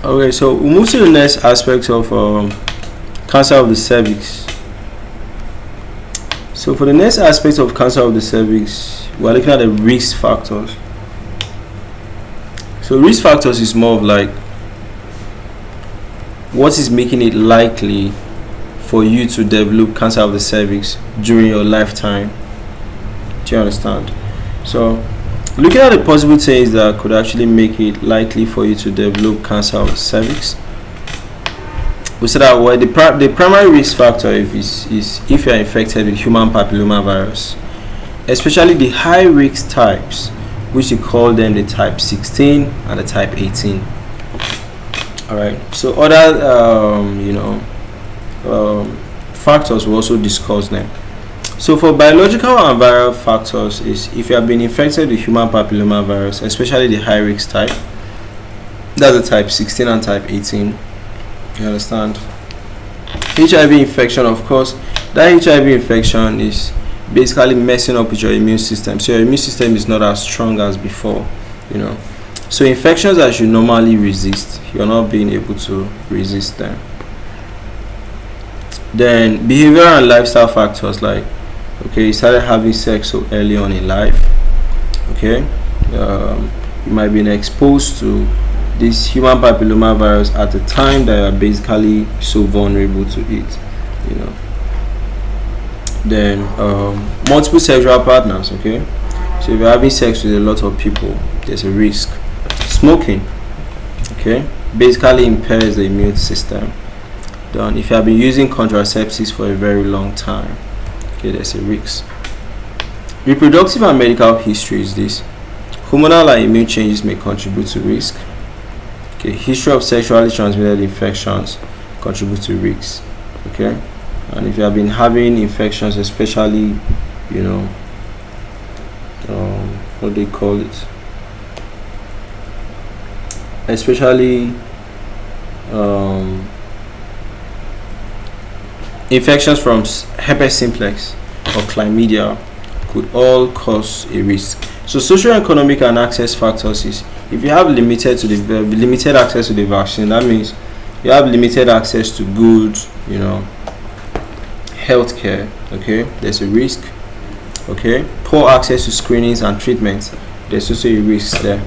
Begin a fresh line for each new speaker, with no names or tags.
Okay, so we move to the next aspect of cancer of the cervix. So for the next aspect of cancer of the cervix, we are looking at the risk factors. So risk factors is more of like what is making it likely for you to develop cancer of the cervix during your lifetime. Do you understand? So looking at the possible things that could actually make it likely for you to develop cancer of the cervix, we said that the primary risk factor is if you are infected with human papillomavirus, especially the high risk types, which we call them the type 16 and the type 18. All right. So other factors we also discuss them. So for biological and viral factors is if you have been infected with human papillomavirus, especially the high risk type, that's the type 16 and type 18. You understand? HIV infection, of course, that HIV infection is basically messing up with your immune system. So your immune system is not as strong as before, So infections that you normally resist, you're not being able to resist them. Then behavioral and lifestyle factors like, okay, you started having sex so early on in life, okay, you might be exposed to this human papillomavirus at the time that you are basically so vulnerable to it, Then multiple sexual partners, okay, so if you're having sex with a lot of people, there's a risk. Smoking, okay, basically impairs the immune system. Then if you have been using contraceptives for a very long time, okay, there's a risk. Reproductive and medical history is this. Hormonal and immune changes may contribute to risk. Okay, history of sexually transmitted infections contributes to risks. Okay, and if you have been having infections, especially, what do they call it? Especially infections from herpes simplex or chlamydia could all cause a risk. So socioeconomic and access factors is if you have limited access to the vaccine, that means you have limited access to good, healthcare. Okay, there's a risk. Okay, poor access to screenings and treatments, there's also a risk there.